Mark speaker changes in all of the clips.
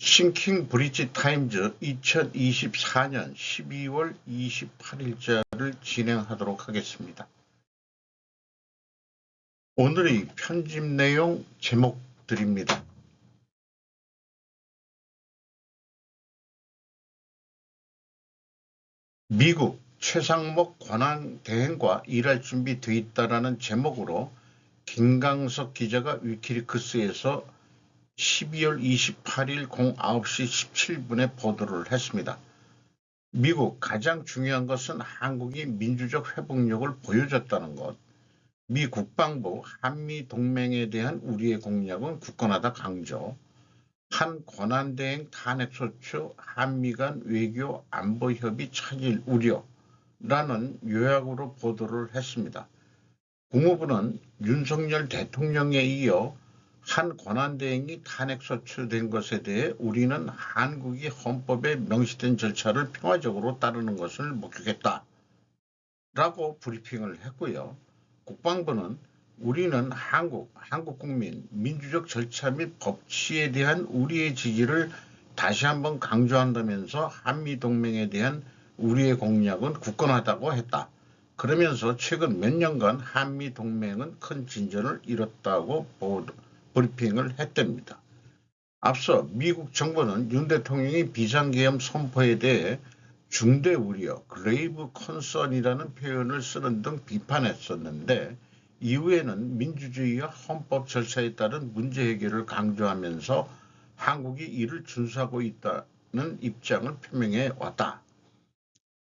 Speaker 1: 싱킹 브릿지 타임즈 2024년 12월 28일자를 진행하도록 하겠습니다. 오늘의 편집 내용 제목들입니다. 미국 최상목 권한 대행과 일할 준비 돼 있다라는 제목으로 김강석 기자가 위키리크스에서 12월 28일 09시 17분에 보도를 했습니다. 미국 가장 중요한 것은 한국이 민주적 회복력을 보여줬다는 것. 미 국방부 한미 동맹에 대한 우리의 공약은 굳건하다 강조. 한 권한대행 탄핵소추 한미 간 외교 안보 협의 차질 우려라는 요약으로 보도를 했습니다. 국무부는 윤석열 대통령에 이어 한 권한대행이 탄핵소추된 것에 대해 우리는 한국이 헌법에 명시된 절차를 평화적으로 따르는 것을 목격했다. 라고 브리핑을 했고요. 국방부는 우리는 한국 국민 민주적 절차 및 법치에 대한 우리의 지지를 다시 한번 강조한다면서 한미동맹에 대한 우리의 공약은 굳건하다고 했다. 그러면서 최근 몇 년간 한미동맹은 큰 진전을 이뤘다고 브리핑을 했답니다. 앞서 미국 정부는 윤 대통령이 비상계엄 선포에 대해 중대 우려, grave concern이라는 표현을 쓰는 등 비판했었는데 이후에는 민주주의와 헌법 절차에 따른 문제 해결을 강조하면서 한국이 이를 준수하고 있다는 입장을 표명해 왔다.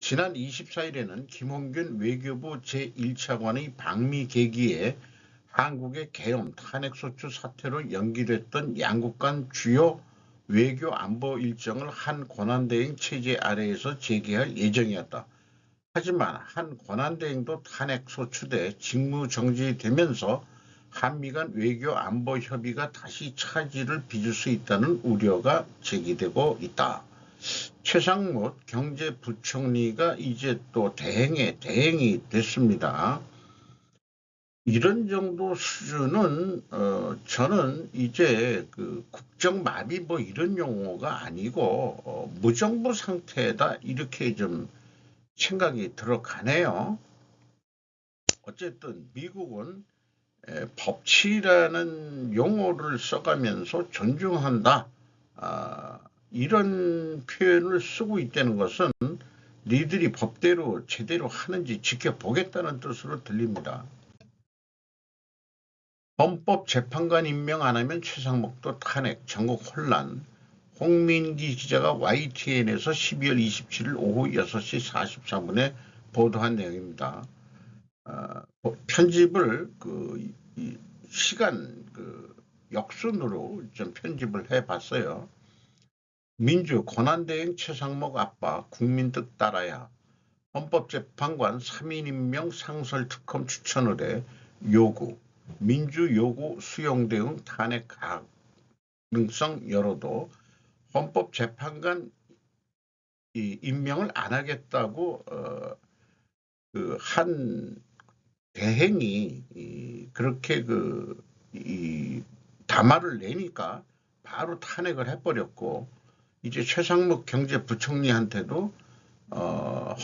Speaker 1: 지난 24일에는 김홍균 외교부 제1차관의 방미 계기에 한국의 계엄 탄핵소추 사태로 연기됐던 양국 간 주요 외교 안보 일정을 한 권한대행 체제 아래에서 재개할 예정이었다. 하지만 한 권한대행도 탄핵소추돼 직무정지되면서 한미 간 외교 안보 협의가 다시 차질을 빚을 수 있다는 우려가 제기되고 있다. 최상목 경제부총리가 이제 또 대행이 됐습니다. 이런 정도 수준은 저는 이제 그 국정마비 뭐 이런 용어가 아니고 무정부 상태다 이렇게 좀 생각이 들어가네요. 어쨌든 미국은 법치라는 용어를 써가면서 존중한다 이런 표현을 쓰고 있다는 것은 니들이 법대로 제대로 하는지 지켜보겠다는 뜻으로 들립니다. 헌법재판관 임명 안 하면 최상목도 탄핵, 전국 혼란. 홍민기 기자가 YTN에서 12월 27일 오후 6시 44분에 보도한 내용입니다. 편집을 시간 역순으로 좀 편집을 해봤어요. 민주 권한대행 최상목 아빠 국민 뜻 따라야 헌법재판관 3인 임명 상설특검 추천을 해 요구. 민주 요구 수용 대응 탄핵 가능성 열어도 헌법재판관 임명을 안 하겠다고 한 대행이 그렇게 담화를 내니까 바로 탄핵을 해버렸고 이제 최상목 경제부총리한테도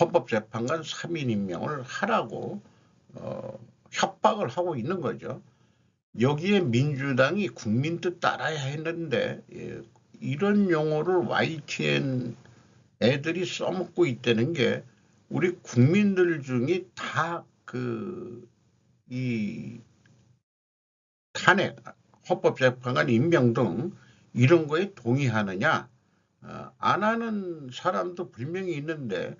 Speaker 1: 헌법재판관 3인 임명을 하라고 협박을 하고 있는 거죠. 여기에 민주당이 국민 뜻 따라야 했는데 이런 용어를 YTN 애들이 써먹고 있다는 게 우리 국민들 중에 다 이 탄핵, 헌법재판관 임명 등 이런 거에 동의하느냐 안 하는 사람도 분명히 있는데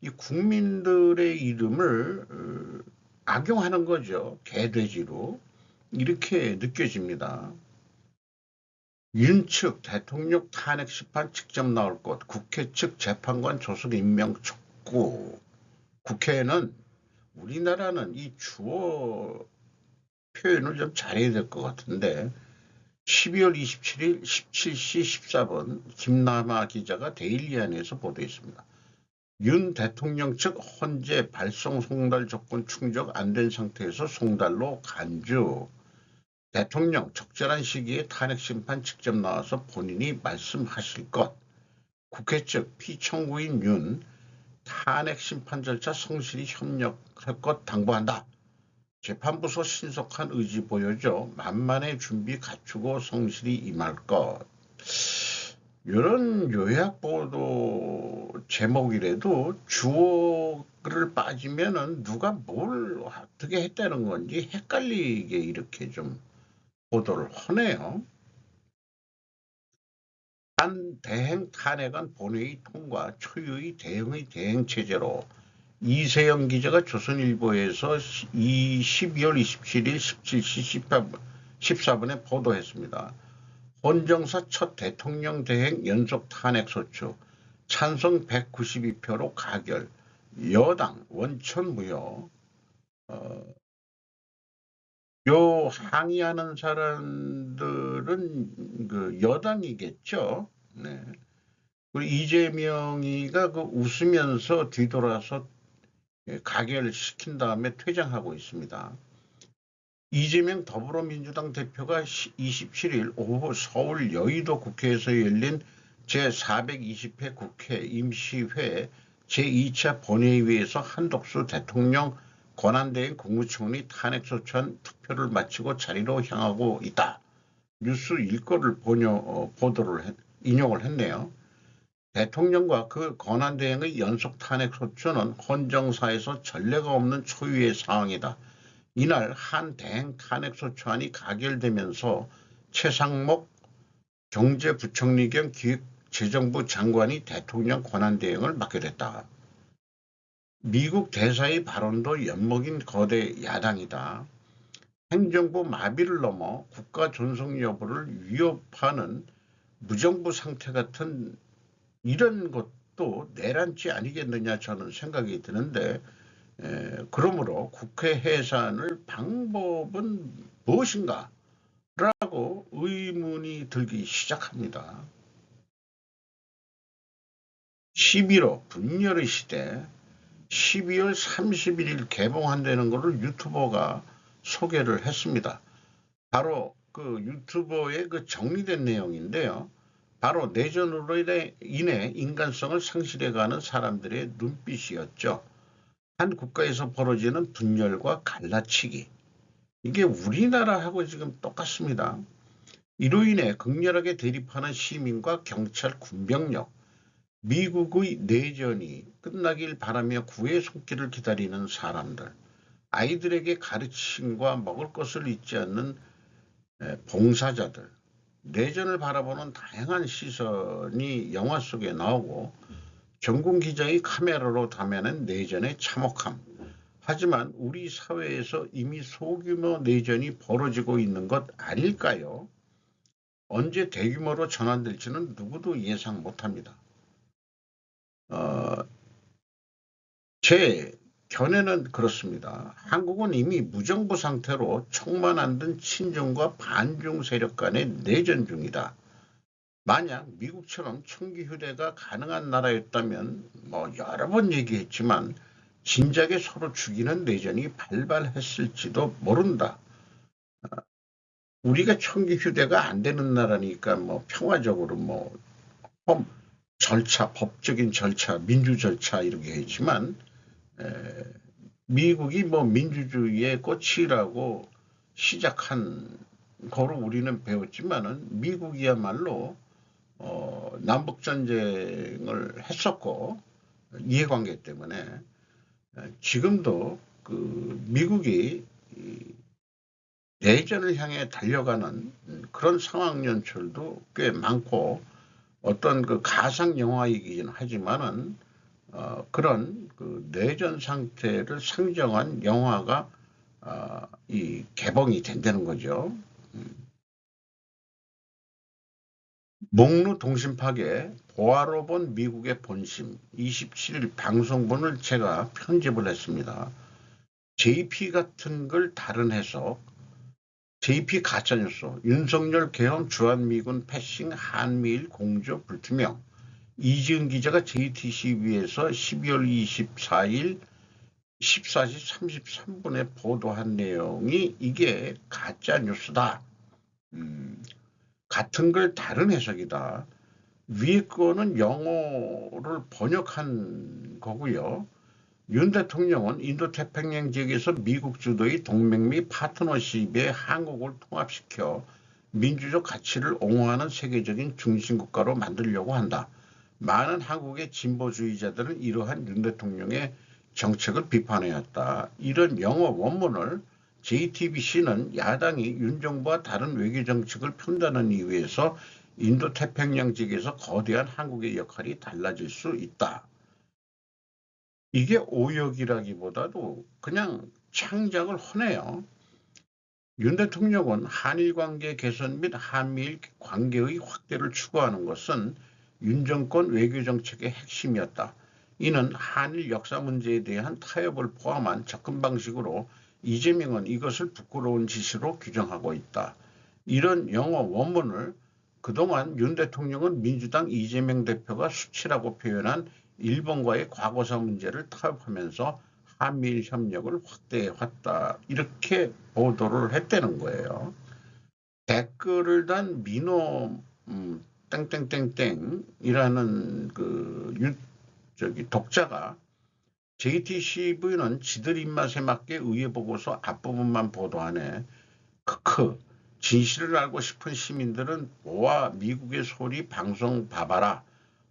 Speaker 1: 이 국민들의 이름을 악용하는 거죠. 개돼지로. 이렇게 느껴집니다. 윤 측 대통령 탄핵 심판 직접 나올 것, 국회 측 재판관 조속 임명 촉구. 국회는 우리나라는 이 주어 표현을 좀 잘해야 될 것 같은데 12월 27일 17시 14분 김남아 기자가 데일리안에서 보도했습니다. 윤 대통령 측 헌재 발송 송달 조건 충족 안 된 상태에서 송달로 간주. 대통령 적절한 시기에 탄핵 심판 직접 나와서 본인이 말씀하실 것. 국회 측 피청구인 윤 탄핵 심판 절차 성실히 협력할 것 당부한다. 재판부서 신속한 의지 보여줘 만만의 준비 갖추고 성실히 임할 것. 이런 요약 보도 제목이라도 주어를 빠지면은 누가 뭘 어떻게 했다는 건지 헷갈리게 이렇게 좀 보도를 하네요. 한 대행 탄핵안 본회의 통과 초유의 대응의 대행체제로 이세영 기자가 조선일보에서 12월 27일 17시 14분에 보도했습니다. 헌정사 첫 대통령 대행 연속 탄핵소추 찬성 192표로 가결. 여당 원천무효. 요 항의하는 사람들은 그 여당이겠죠. 네. 그리고 이재명이가 그 웃으면서 뒤돌아서 가결시킨 다음에 퇴장하고 있습니다. 이재명 더불어민주당 대표가 27일 오후 서울 여의도 국회에서 열린 제420회 국회 임시회 제2차 본회의에서 한덕수 대통령 권한대행 국무총리 탄핵소추안 투표를 마치고 자리로 향하고 있다. 뉴스 일거를 인용을 했네요. 대통령과 그 권한대행의 연속 탄핵소추는 헌정사에서 전례가 없는 초유의 상황이다. 이날 한 대행 탄핵소추안이 가결되면서 최상목 경제부총리 겸 기획재정부 장관이 대통령 권한대행을 맡게 됐다. 미국 대사의 발언도 엿먹인 거대 야당이다. 행정부 마비를 넘어 국가 존속 여부를 위협하는 무정부 상태 같은 이런 것도 내란죄 아니겠느냐 저는 생각이 드는데 그러므로 국회 해산을 방법은 무엇인가 라고 의문이 들기 시작합니다. 11호 분열의 시대 12월 31일 개봉한다는 것을 유튜버가 소개를 했습니다. 바로 그 유튜버의 그 정리된 내용인데요. 바로 내전으로 인해 인간성을 상실해가는 사람들의 눈빛이었죠. 한 국가에서 벌어지는 분열과 갈라치기. 이게 우리나라하고 지금 똑같습니다. 이로 인해 극렬하게 대립하는 시민과 경찰 군병력, 미국의 내전이 끝나길 바라며 구의 손길을 기다리는 사람들, 아이들에게 가르침과 먹을 것을 잊지 않는 봉사자들, 내전을 바라보는 다양한 시선이 영화 속에 나오고 전국 기자의 카메라로 담아낸 내전의 참혹함. 하지만 우리 사회에서 이미 소규모 내전이 벌어지고 있는 것 아닐까요? 언제 대규모로 전환될지는 누구도 예상 못합니다. 제 견해는 그렇습니다. 한국은 이미 무정부 상태로 총만 안 든 친중과 반중 세력 간의 내전 중이다. 만약 미국처럼 총기 휴대가 가능한 나라였다면 여러 번 얘기했지만 진작에 서로 죽이는 내전이 발발했을지도 모른다. 우리가 총기 휴대가 안 되는 나라니까 평화적으로 절차, 법적인 절차, 민주 절차 이렇게 했지만 미국이 민주주의의 꽃이라고 시작한 거로 우리는 배웠지만은 미국이야말로 남북 전쟁을 했었고 이해관계 때문에 지금도 그 미국이 내전을 향해 달려가는 그런 상황 연출도 꽤 많고 어떤 그 가상 영화이긴 하지만은 그런 그 내전 상태를 상정한 영화가 이 개봉이 된다는 거죠. 목루 동심 파괴, 보아로 본 미국의 본심 27일 방송본을 제가 편집을 했습니다. JP 같은 걸 다른 해석, JP 가짜뉴스, 윤석열 계엄 주한미군 패싱 한미일 공조 불투명, 이지은 기자가 JTCB에서 12월 24일 14시 33분에 보도한 내용이 이게 가짜뉴스다. 같은 글 다른 해석이다. 위에 거는 영어를 번역한 거고요. 윤 대통령은 인도태평양 지역에서 미국 주도의 동맹 및 파트너십에 한국을 통합시켜 민주적 가치를 옹호하는 세계적인 중심국가로 만들려고 한다. 많은 한국의 진보주의자들은 이러한 윤 대통령의 정책을 비판해왔다. 이런 영어 원문을 JTBC는 야당이 윤 정부와 다른 외교 정책을 편다는 이유에서 인도태평양 지역에서 거대한 한국의 역할이 달라질 수 있다. 이게 오역이라기보다도 그냥 창작을 하네요. 윤 대통령은 한일 관계 개선 및 한미일 관계의 확대를 추구하는 것은 윤 정권 외교 정책의 핵심이었다. 이는 한일 역사 문제에 대한 타협을 포함한 접근 방식으로 이재명은 이것을 부끄러운 짓으로 규정하고 있다. 이런 영어 원문을 그동안 윤 대통령은 민주당 이재명 대표가 수치라고 표현한 일본과의 과거사 문제를 타협하면서 한미일 협력을 확대해왔다. 이렇게 보도를 했다는 거예요. 댓글을 단 민호 땡땡땡땡이라는 독자가 JTCV는 지들 입맛에 맞게 의회 보고서 앞부분만 보도하네. 크크. 진실을 알고 싶은 시민들은 모아 미국의 소리 방송 봐봐라.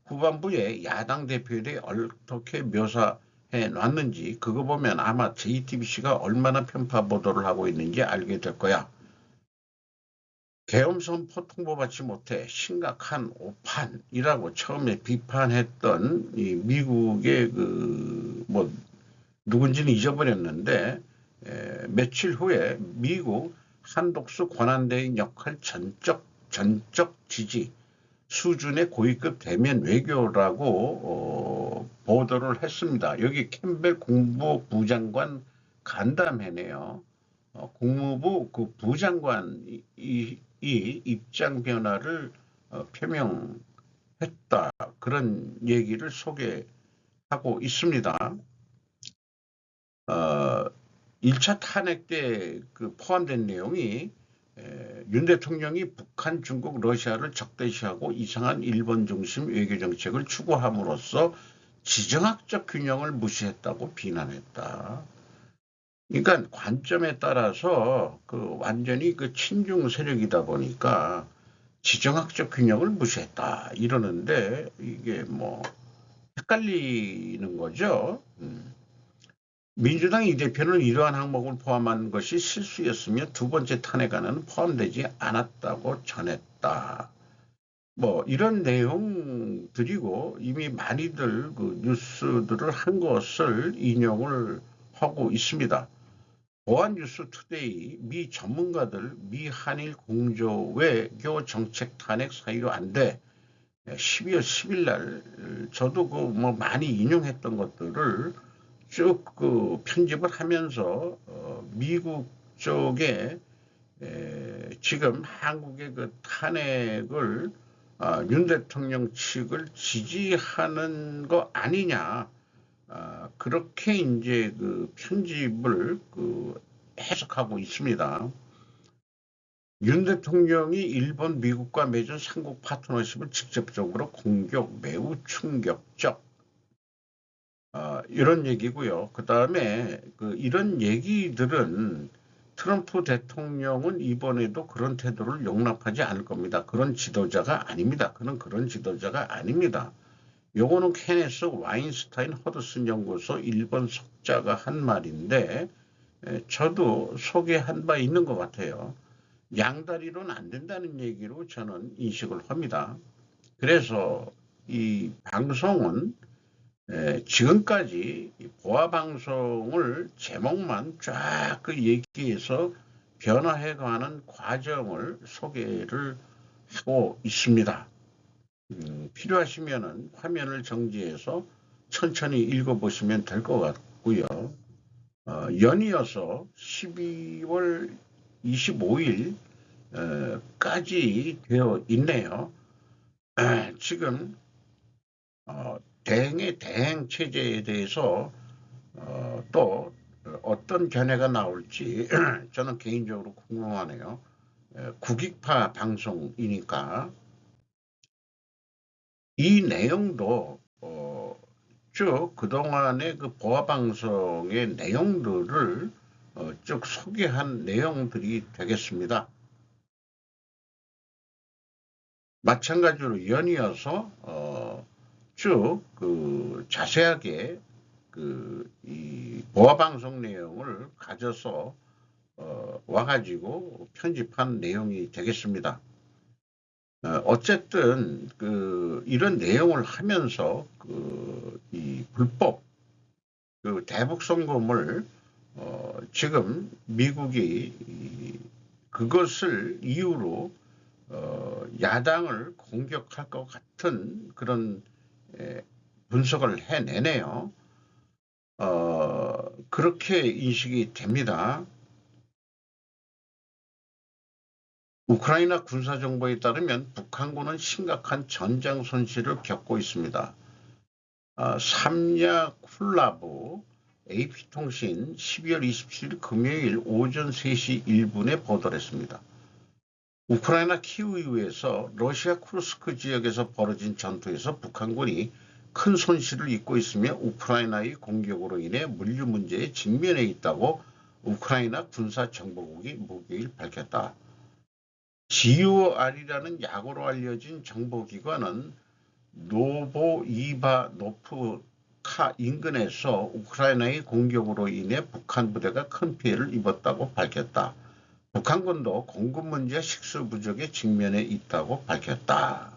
Speaker 1: 후반부에 야당 대표들이 어떻게 묘사해 놨는지 그거 보면 아마 JTBC가 얼마나 편파 보도를 하고 있는지 알게 될 거야. 계엄 선포 통보받지 못해 심각한 오판이라고 처음에 비판했던 이 미국의 누군지는 잊어버렸는데 며칠 후에 미국 한독수 권한대행 역할 전적 지지 수준의 고위급 대면 외교라고 보도를 했습니다. 여기 캠벨 국무부 장관 간담회네요. 국무부 그 부장관이 입장 변화를 표명했다. 그런 얘기를 소개하고 있습니다. 1차 탄핵 때 포함된 내용이 윤 대통령이 북한, 중국, 러시아를 적대시하고 이상한 일본 중심 외교 정책을 추구함으로써 지정학적 균형을 무시했다고 비난했다. 그러니까 관점에 따라서 완전히 친중 세력이다 보니까 지정학적 균형을 무시했다 이러는데 이게 헷갈리는 거죠. 민주당 이 대표는 이러한 항목을 포함한 것이 실수였으며 두 번째 탄핵안은 포함되지 않았다고 전했다. 이런 내용들이고 이미 많이들 뉴스들을 한 것을 인용을 하고 있습니다. 보안뉴스 투데이 미 전문가들 미 한일 공조 외교 정책 탄핵 사유로 안 돼. 12월 10일 날 저도 많이 인용했던 것들을 쭉 편집을 하면서 미국 쪽에 지금 한국의 탄핵을 윤 대통령 측을 지지하는 거 아니냐 그렇게 이제 편집을 해석하고 있습니다. 윤 대통령이 일본, 미국과 맺은 삼국 파트너십을 직접적으로 공격, 매우 충격적. 이런 얘기고요. 그 다음에 이런 얘기들은 트럼프 대통령은 이번에도 그런 태도를 용납하지 않을 겁니다. 그런 지도자가 아닙니다. 그는 그런 지도자가 아닙니다. 요거는 케네스 와인스타인 허드슨 연구소 일본 석자가 한 말인데 저도 소개한 바 있는 것 같아요. 양다리로는 안 된다는 얘기로 저는 인식을 합니다. 그래서 이 방송은 지금까지 보아방송을 제목만 쫙 얘기해서 변화해가는 과정을 소개를 하고 있습니다. 필요하시면 화면을 정지해서 천천히 읽어보시면 될 것 같고요. 연이어서 12월 25일까지 되어 있네요. 지금 대행의 대행 체제에 대해서 또 어떤 견해가 나올지 저는 개인적으로 궁금하네요. 국익파 방송이니까 이 내용도 쭉 그동안의 그 보아 방송의 내용들을 쭉 소개한 내용들이 되겠습니다. 마찬가지로 연이어서 쭉 그 자세하게 이 보아 방송 내용을 가져서 와가지고 편집한 내용이 되겠습니다. 어쨌든 이런 내용을 하면서 이 불법 대북 송금을 지금 미국이 그것을 이유로 야당을 공격할 것 같은 그런 분석을 해내네요. 그렇게 인식이 됩니다. 우크라이나 군사정보에 따르면 북한군은 심각한 전장 손실을 겪고 있습니다. 삼야 쿨라브 AP통신 12월 27일 금요일 오전 3시 1분에 보도를 했습니다. 우크라이나 키우이우에서 러시아 쿠르스크 지역에서 벌어진 전투에서 북한군이 큰 손실을 입고 있으며 우크라이나의 공격으로 인해 물류 문제에 직면해 있다고 우크라이나 군사정보국이 목요일 밝혔다. GOR이라는 약어로 알려진 정보기관은 노보이바노프카 인근에서 우크라이나의 공격으로 인해 북한 부대가 큰 피해를 입었다고 밝혔다. 북한군도 공급 문제와 식수 부족에 직면해 있다고 밝혔다.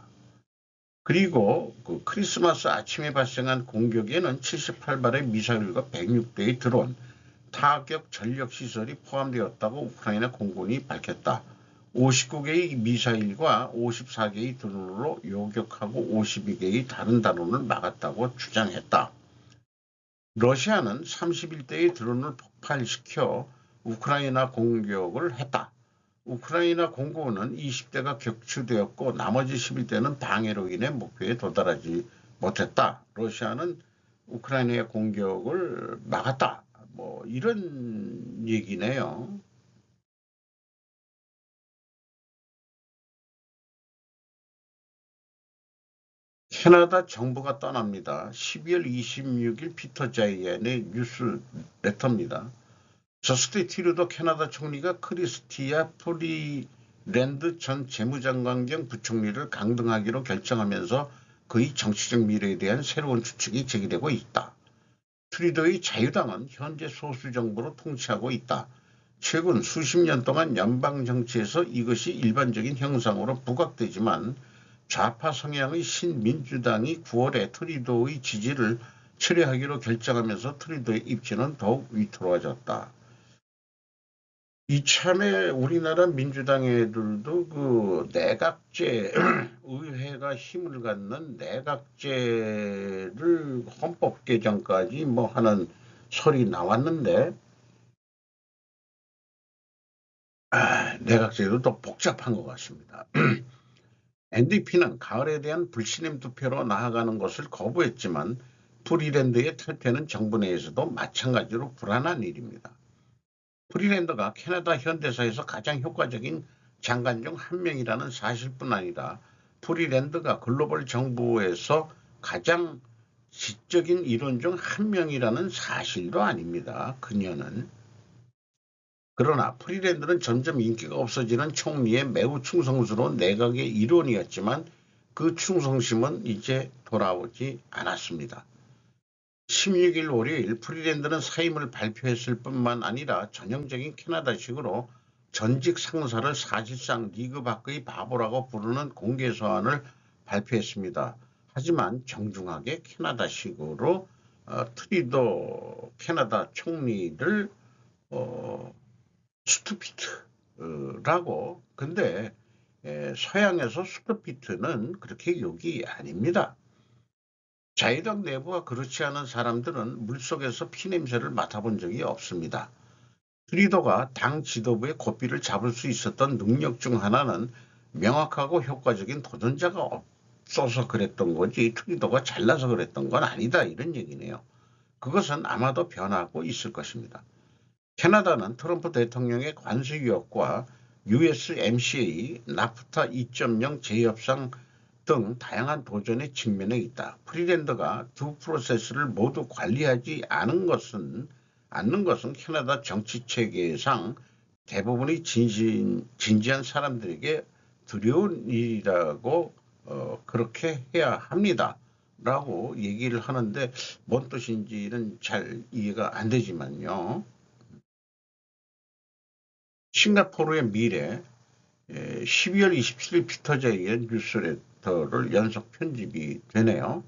Speaker 1: 그리고 크리스마스 아침에 발생한 공격에는 78발의 미사일과 106대의 드론, 타격 전력시설이 포함되었다고 우크라이나 공군이 밝혔다. 59개의 미사일과 54개의 드론으로 요격하고 52개의 다른 드론을 막았다고 주장했다. 러시아는 31대의 드론을 폭발시켜 우크라이나 공격을 했다. 우크라이나 공군은 20대가 격추되었고 나머지 11대는 방해로 인해 목표에 도달하지 못했다. 러시아는 우크라이나의 공격을 막았다. 뭐 이런 얘기네요. 캐나다 정부가 떠납니다. 12월 26일 피터 자이언의 뉴스 레터입니다. 저스틴 트루도 캐나다 총리가 크리스티아 프리랜드 전 재무장관 겸 부총리를 강등하기로 결정하면서 그의 정치적 미래에 대한 새로운 추측이 제기되고 있다. 트루도의 자유당은 현재 소수 정부로 통치하고 있다. 최근 수십 년 동안 연방 정치에서 이것이 일반적인 형상으로 부각되지만 좌파 성향의 신민주당이 9월에 트루도의 지지를 철회하기로 결정하면서 트루도의 입지는 더욱 위태로워졌다. 이참에 우리나라 민주당 애들도 내각제 의회가 힘을 갖는 내각제를 헌법 개정까지 뭐 하는 소리 나왔는데 내각제도 또 복잡한 것 같습니다. NDP는 가을에 대한 불신임 투표로 나아가는 것을 거부했지만 프리랜드의 탈퇴는 정부 내에서도 마찬가지로 불안한 일입니다. 프리랜드가 캐나다 현대사에서 가장 효과적인 장관 중 한 명이라는 사실뿐 아니라 프리랜드가 글로벌 정부에서 가장 지적인 일원 중 한 명이라는 사실도 아닙니다. 그녀는. 그러나 프리랜드는 점점 인기가 없어지는 총리의 매우 충성스러운 내각의 일원이었지만 그 충성심은 이제 돌아오지 않았습니다. 16일 월요일 프리랜드는 사임을 발표했을 뿐만 아니라 전형적인 캐나다식으로 전직 상사를 사실상 리그 밖의 바보라고 부르는 공개 서한을 발표했습니다. 하지만 정중하게 캐나다식으로 트리도 캐나다 총리를 스투피트라고. 근데 서양에서 스투피트는 그렇게 욕이 아닙니다. 자유당 내부가 그렇지 않은 사람들은 물속에서 피냄새를 맡아본 적이 없습니다. 트리도가 당 지도부의 고삐를 잡을 수 있었던 능력 중 하나는 명확하고 효과적인 도전자가 없어서 그랬던 거지 트리도가 잘나서 그랬던 건 아니다 이런 얘기네요. 그것은 아마도 변하고 있을 것입니다. 캐나다는 트럼프 대통령의 관세 유혹과 USMCA, 나프타 2.0 재협상 등 다양한 도전에 직면해 있다. 프리랜더가 두 프로세스를 모두 관리하지 않는 것은 캐나다 정치 체계상 대부분의 진지한 사람들에게 두려운 일이라고 그렇게 해야 합니다. 라고 얘기를 하는데 뭔 뜻인지는 잘 이해가 안 되지만요. 싱가포르의 미래 12월 27일 피터제이의 뉴스레터를 연속 편집이 되네요.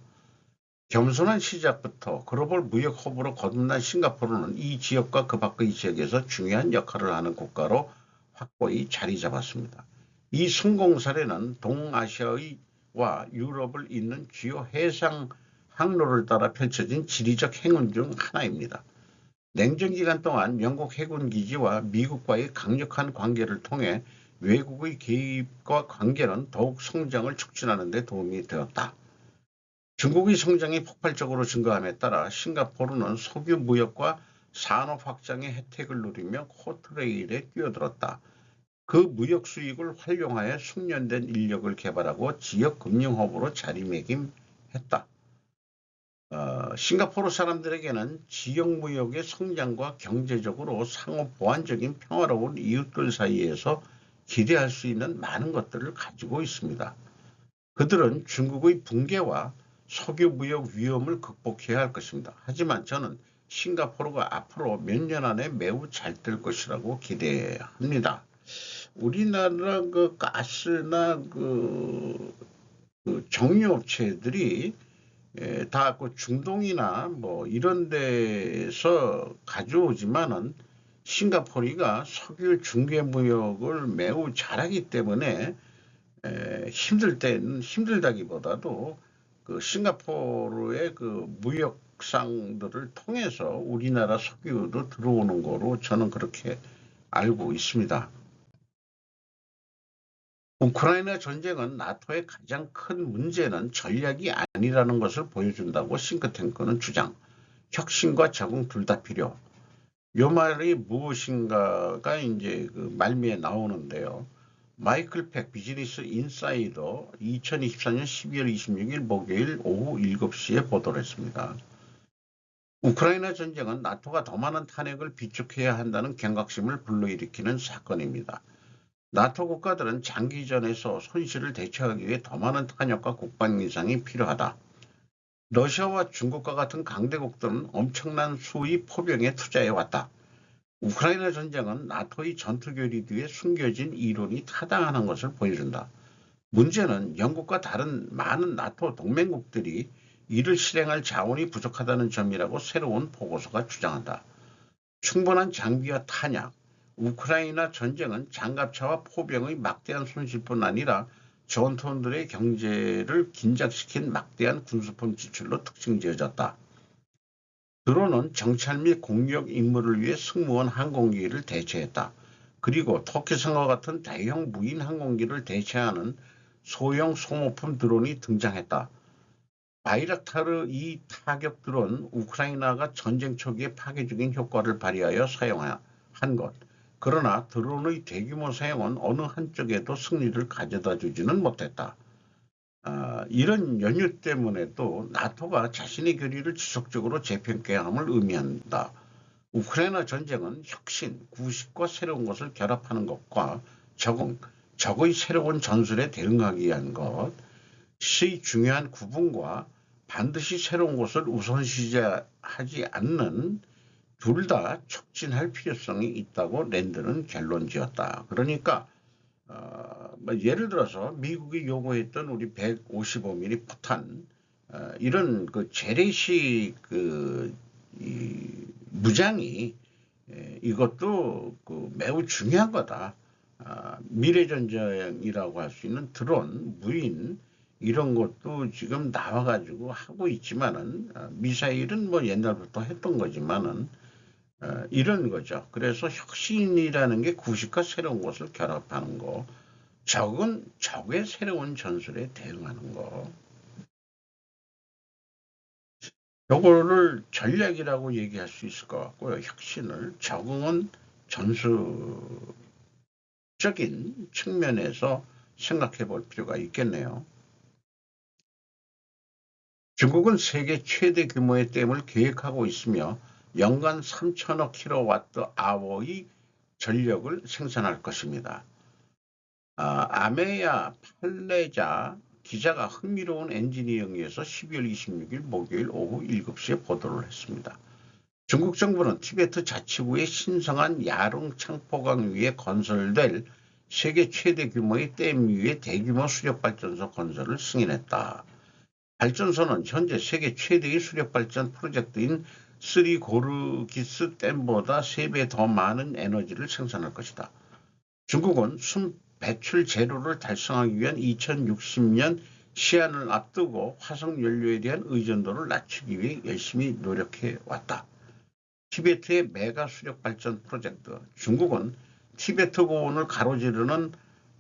Speaker 1: 겸손한 시작부터 글로벌 무역 허브로 거듭난 싱가포르는 이 지역과 그 밖의 지역에서 중요한 역할을 하는 국가로 확고히 자리 잡았습니다. 이 성공 사례는 동아시아와 유럽을 잇는 주요 해상 항로를 따라 펼쳐진 지리적 행운 중 하나입니다. 냉전 기간 동안 영국 해군 기지와 미국과의 강력한 관계를 통해 외국의 개입과 관계는 더욱 성장을 촉진하는 데 도움이 되었다. 중국의 성장이 폭발적으로 증가함에 따라 싱가포르는 석유 무역과 산업 확장의 혜택을 누리며 코트레일에 뛰어들었다. 그 무역 수익을 활용하여 숙련된 인력을 개발하고 지역 금융 허브로 자리매김했다. 싱가포르 사람들에게는 지역 무역의 성장과 경제적으로 상호 보완적인 평화로운 이웃들 사이에서 기대할 수 있는 많은 것들을 가지고 있습니다. 그들은 중국의 붕괴와 석유 무역 위험을 극복해야 할 것입니다. 하지만 저는 싱가포르가 앞으로 몇 년 안에 매우 잘 될 것이라고 기대합니다. 우리나라 그 가스나 그 정유업체들이 다 그 중동이나 뭐 이런 데서 가져오지만은 싱가포르가 석유 중개 무역을 매우 잘하기 때문에 힘들 때는 힘들다기보다도 그 싱가포르의 그 무역상들을 통해서 우리나라 석유도 들어오는 거로 저는 그렇게 알고 있습니다. 우크라이나 전쟁은 나토의 가장 큰 문제는 전략이 아니라는 것을 보여준다고 싱크탱크는 주장. 혁신과 적응 둘 다 필요. 요 말이 무엇인가가 이제 그 말미에 나오는데요. 마이클 팩 비즈니스 인사이더 2024년 12월 26일 목요일 오후 7시에 보도를 했습니다. 우크라이나 전쟁은 나토가 더 많은 탄핵을 비축해야 한다는 경각심을 불러일으키는 사건입니다. 나토 국가들은 장기전에서 손실을 대처하기 위해 더 많은 탄약과 국방 인상이 필요하다. 러시아와 중국과 같은 강대국들은 엄청난 수의 포병에 투자해왔다. 우크라이나 전쟁은 나토의 전투 결의 뒤에 숨겨진 이론이 타당하는 것을 보여준다. 문제는 영국과 다른 많은 나토 동맹국들이 이를 실행할 자원이 부족하다는 점이라고 새로운 보고서가 주장한다. 충분한 장비와 탄약, 우크라이나 전쟁은 장갑차와 포병의 막대한 손실뿐 아니라 전투원들의 경제를 긴장시킨 막대한 군수품 지출로 특징지어졌다. 드론은 정찰 및 공격 임무를 위해 승무원 항공기를 대체했다. 그리고 터키성과 같은 대형 무인 항공기를 대체하는 소형 소모품 드론이 등장했다. 바이락타르 2 타격 드론 우크라이나가 전쟁 초기에 파괴적인 효과를 발휘하여 사용한 것. 그러나 드론의 대규모 사용은 어느 한쪽에도 승리를 가져다 주지는 못했다. 이런 연유 때문에도 나토가 자신의 결의를 지속적으로 재평가해야 함을 의미한다. 우크라이나 전쟁은 혁신, 구식과 새로운 것을 결합하는 것과 적응, 적의 새로운 전술에 대응하기 위한 것의 중요한 구분과 반드시 새로운 것을 우선시하지 않는 둘 다 촉진할 필요성이 있다고 랜드는 결론지었다. 그러니까 뭐 예를 들어서 미국이 요구했던 우리 155mm 포탄 이런 그 재래식 무장이 이것도 그 매우 중요한 거다. 미래전쟁이라고 할 수 있는 드론, 무인 이런 것도 지금 나와가지고 하고 있지만은 미사일은 뭐 옛날부터 했던 거지만은 이런 거죠. 그래서 혁신이라는 게 구식과 새로운 것을 결합하는 거. 적은 적의 새로운 전술에 대응하는 거. 요거를 전략이라고 얘기할 수 있을 것 같고요. 혁신을 적응은 전술이라고 적인 측면에서 생각해 볼 필요가 있겠네요. 중국은 세계 최대 규모의 댐을 계획하고 있으며 연간 3천억 킬로와트 아워의 전력을 생산할 것입니다. 아메야 팔레자 기자가 흥미로운 엔지니어링에서 12월 26일 목요일 오후 7시에 보도를 했습니다. 중국 정부는 티베트 자치구의 신성한 야룽 창포강 위에 건설될 세계 최대 규모의 댐 위에 대규모 수력발전소 건설을 승인했다. 발전소는 현재 세계 최대의 수력발전 프로젝트인 쓰리고르기스 댐보다 3배 더 많은 에너지를 생산할 것이다. 중국은 순 배출 제로를 달성하기 위한 2060년 시한을 앞두고 화석연료에 대한 의존도를 낮추기 위해 열심히 노력해 왔다. 티베트의 메가 수력발전 프로젝트. 중국은 티베트 고원을 가로지르는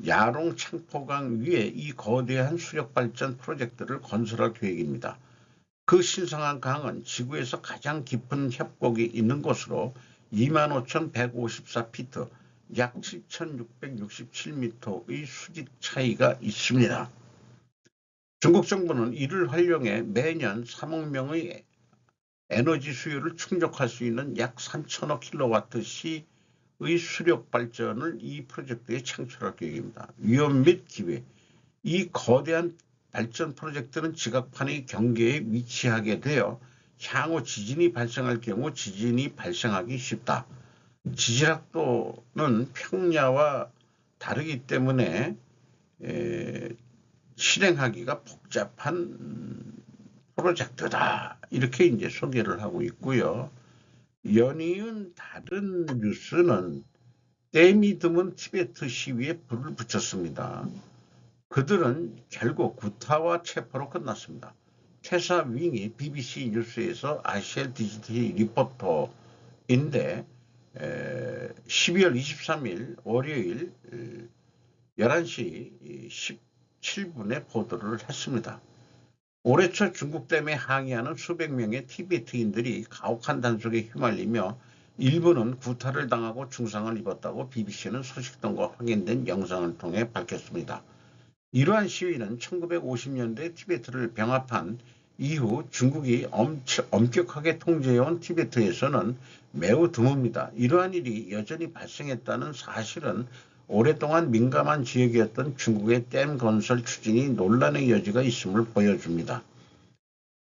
Speaker 1: 야롱 창포강 위에 이 거대한 수력발전 프로젝트를 건설할 계획입니다. 그 신성한 강은 지구에서 가장 깊은 협곡이 있는 곳으로 25,154피트, 약 7,667m의 수직 차이가 있습니다. 중국 정부는 이를 활용해 매년 3억 명의 에너지 수요를 충족할 수 있는 약 3천억 킬로와트시의 수력 발전을 이 프로젝트에 창출할 계획입니다. 위험 및 기회. 이 거대한 발전 프로젝트는 지각판의 경계에 위치하게 되어 향후 지진이 발생할 경우 지진이 발생하기 쉽다. 지질학도는 평야와 다르기 때문에 실행하기가 복잡한 프로젝트다. 이렇게 이제 소개를 하고 있고요. 연이은 다른 뉴스는 댐이 드문 티베트 시위에 불을 붙였습니다. 그들은 결국 구타와 체포로 끝났습니다. 퇴사 윙이 BBC 뉴스에서 아시엘 디지털 리포터인데 12월 23일 월요일 11시 17분에 보도를 했습니다. 올해 초 중국 댐에 항의하는 수백 명의 티베트인들이 가혹한 단속에 휘말리며 일부는 구타를 당하고 중상을 입었다고 BBC는 소식통과 확인된 영상을 통해 밝혔습니다. 이러한 시위는 1950년대 티베트를 병합한 이후 중국이 엄격하게 통제해온 티베트에서는 매우 드뭅니다. 이러한 일이 여전히 발생했다는 사실은 오랫동안 민감한 지역이었던 중국의 댐 건설 추진이 논란의 여지가 있음을 보여줍니다.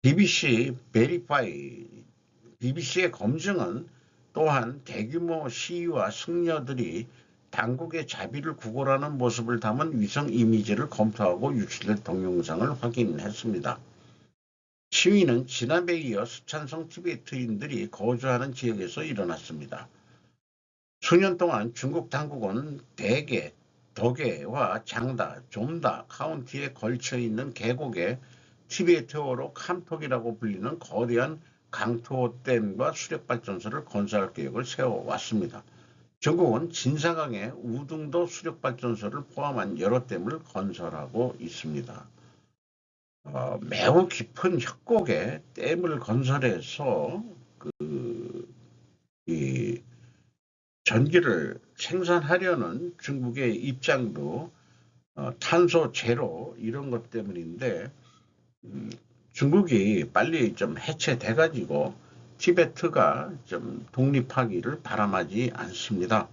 Speaker 1: BBC의 검증은 또한 대규모 시위와 승려들이 당국의 자비를 구걸하는 모습을 담은 위성 이미지를 검토하고 유출된 동영상을 확인했습니다. 시위는 지난해에 이어 수찬성 티베트인들이 거주하는 지역에서 일어났습니다. 수년 동안 중국 당국은 대게, 덕에와 장다, 좀다 카운티에 걸쳐 있는 계곡에 티베트어로 캄톡이라고 불리는 거대한 강토댐과 수력발전소를 건설할 계획을 세워왔습니다. 중국은 진사강에 우등도 수력발전소를 포함한 여러 댐을 건설하고 있습니다. 매우 깊은 협곡에 댐을 건설해서 이 전기를 생산하려는 중국의 입장도 탄소 제로 이런 것 때문인데 중국이 빨리 좀 해체돼 가지고 티베트가 좀 독립하기를 바람하지 않습니다.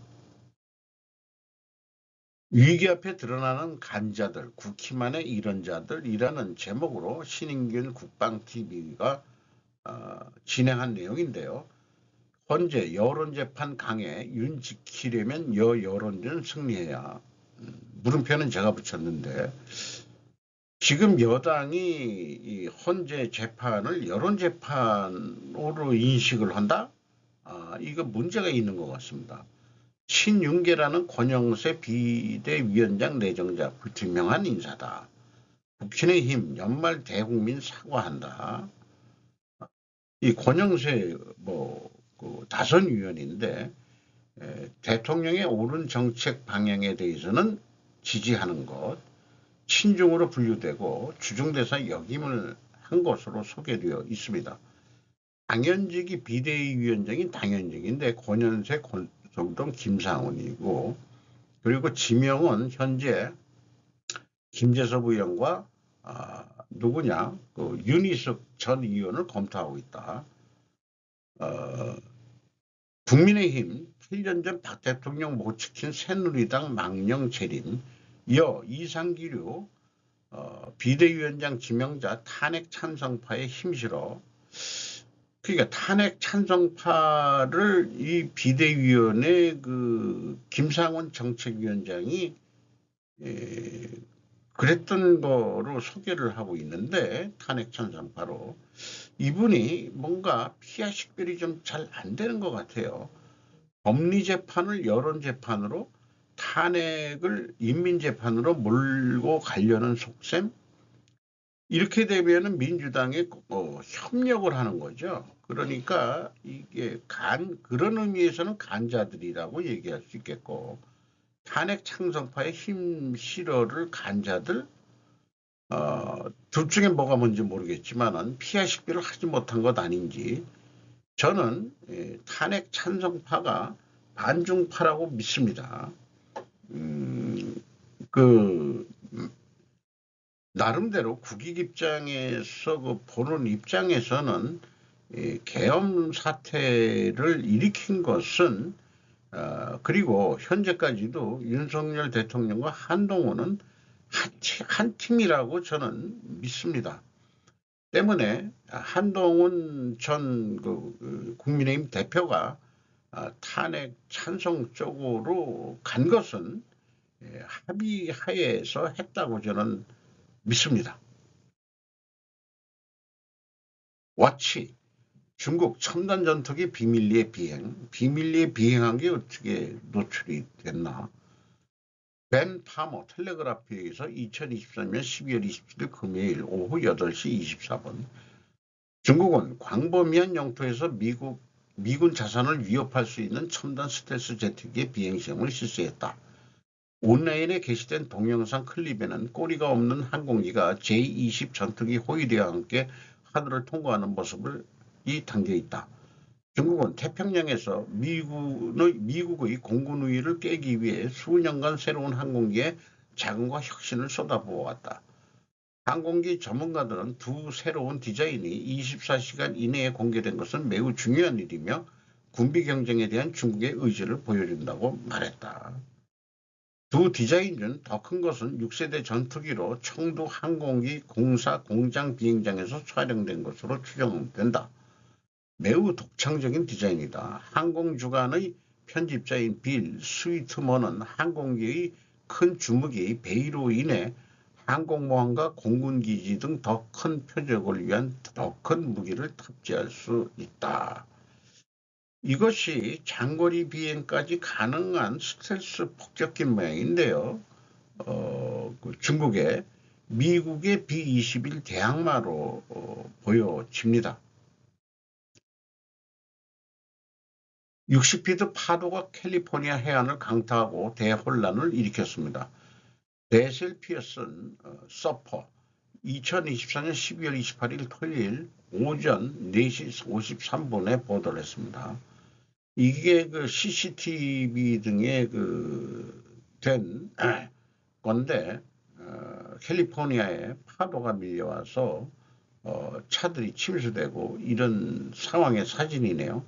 Speaker 1: 위기 앞에 드러나는 간자들, 국힘만의 이런 자들이라는 제목으로 신인균 국방TV가 진행한 내용인데요. 현재 여론재판 강에 윤 지키려면 여론전 승리해야. 물음표는 제가 붙였는데 지금 여당이 헌재 재판을 여론재판으로 인식을 한다? 이거 문제가 있는 것 같습니다. 신윤계라는 권영세 비대위원장 내정자 불투명한 인사다. 국민의힘 연말 대국민 사과한다. 이 권영세 다선 의원인데 대통령의 옳은 정책 방향에 대해서는 지지하는 것, 친중으로 분류되고 주중대사 역임을 한 것으로 소개되어 있습니다. 당연직이 비대위원장인 당연직인데 권영세, 권성동, 김상훈이고 그리고 지명은 현재 김재섭 의원과 누구냐 그 윤희숙 전 의원을 검토하고 있다. 국민의힘 7년 전 박 대통령 못 지킨 새누리당 망령 재림, 이어 이상기류 비대위원장 지명자 탄핵 찬성파에 힘실어, 그러니까 탄핵 찬성파를 이 비대위원회 그 김상원 정책위원장이 그랬던 거로 소개를 하고 있는데, 탄핵 찬성파로 이분이 뭔가 피하 식별이 좀 잘 안 되는 것 같아요. 법리재판을 여론재판으로, 탄핵을 인민재판으로 몰고 가려는 속셈? 이렇게 되면은 민주당에 협력을 하는 거죠. 그러니까 이게 그런 의미에서는 간자들이라고 얘기할 수 있겠고, 탄핵 찬성파의 힘 실어를 간자들, 둘 중에 뭐가 뭔지 모르겠지만은 피하 식별을 하지 못한 것 아닌지, 저는 탄핵 찬성파가 반중파라고 믿습니다. 나름대로 국익 입장에서 보는 입장에서는 계엄 사태를 일으킨 것은 그리고 현재까지도 윤석열 대통령과 한동훈은 한 팀이라고 저는 믿습니다. 때문에 한동훈 전 국민의힘 대표가 탄핵 찬성 쪽으로 간 것은 합의하에서 했다고 저는 믿습니다. 와치, 중국 첨단 전투기 비밀리에 비행한 게 어떻게 노출이 됐나? 벤 파머 텔레그라피에서 2023년 12월 27일 금요일 오후 8시 24분, 중국은 광범위한 영토에서 미군 자산을 위협할 수 있는 첨단 스텔스 제트기의 비행시험을 실시했다. 온라인에 게시된 동영상 클립에는 꼬리가 없는 항공기가 J-20 전투기 호위대와 함께 하늘을 통과하는 모습이 담겨 있다. 중국은 태평양에서 미국의 공군 우위를 깨기 위해 수년간 새로운 항공기에 자금과 혁신을 쏟아부어왔다. 항공기 전문가들은 두 새로운 디자인이 24시간 이내에 공개된 것은 매우 중요한 일이며 군비 경쟁에 대한 중국의 의지를 보여준다고 말했다. 두 디자인 중 더 큰 것은 6세대 전투기로 청두 항공기 공사 공장 비행장에서 촬영된 것으로 추정된다. 매우 독창적인 디자인이다. 항공주간의 편집자인 빌 스위트먼은 항공기의 큰 주무기 베이로 인해 항공모함과 공군기지 등 더 큰 표적을 위한 더 큰 무기를 탑재할 수 있다. 이것이 장거리 비행까지 가능한 스텔스 폭격기 모양인데요. 중국의 미국의 B-21 대항마로 보여집니다. 60피트 파도가 캘리포니아 해안을 강타하고 대혼란을 일으켰습니다. 베셀 피어슨 서퍼 2024년 12월 28일 토요일 오전 4시 53분에 보도를 했습니다. 이게 그 CCTV 등에 된 건데, 캘리포니아에 파도가 밀려와서 차들이 침수되고 이런 상황의 사진이네요.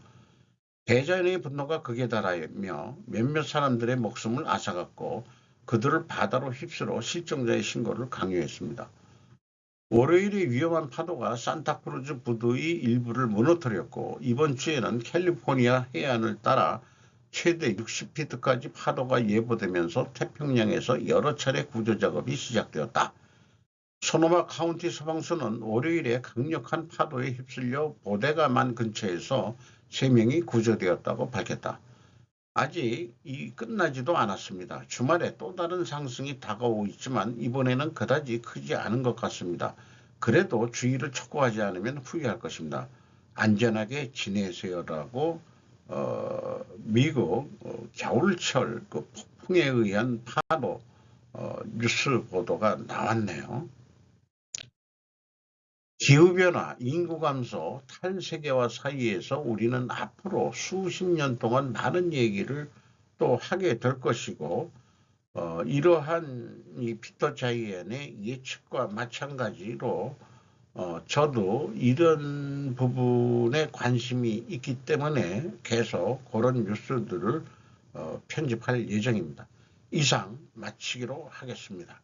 Speaker 1: 대자연의 분노가 극에 달하며 몇몇 사람들의 목숨을 앗아갔고 그들을 바다로 휩쓸어 실종자의 신고를 강요했습니다. 월요일에 위험한 파도가 산타크루즈 부두의 일부를 무너뜨렸고, 이번 주에는 캘리포니아 해안을 따라 최대 60피트까지 파도가 예보되면서 태평양에서 여러 차례 구조작업이 시작되었다. 소노마 카운티 소방서는 월요일에 강력한 파도에 휩쓸려 보데가만 근처에서 3명이 구조되었다고 밝혔다. 아직 끝나지도 않았습니다. 주말에 또 다른 상승이 다가오고 있지만 이번에는 그다지 크지 않은 것 같습니다. 그래도 주의를 촉구하지 않으면 후회할 것입니다. 안전하게 지내세요라고 미국 겨울철 폭풍에 의한 파도 뉴스 보도가 나왔네요. 기후변화, 인구 감소, 탈세계화 사이에서 우리는 앞으로 수십 년 동안 많은 얘기를 또 하게 될 것이고, 이러한 이 피터 자이언의 예측과 마찬가지로 저도 이런 부분에 관심이 있기 때문에 계속 그런 뉴스들을 편집할 예정입니다. 이상 마치기로 하겠습니다.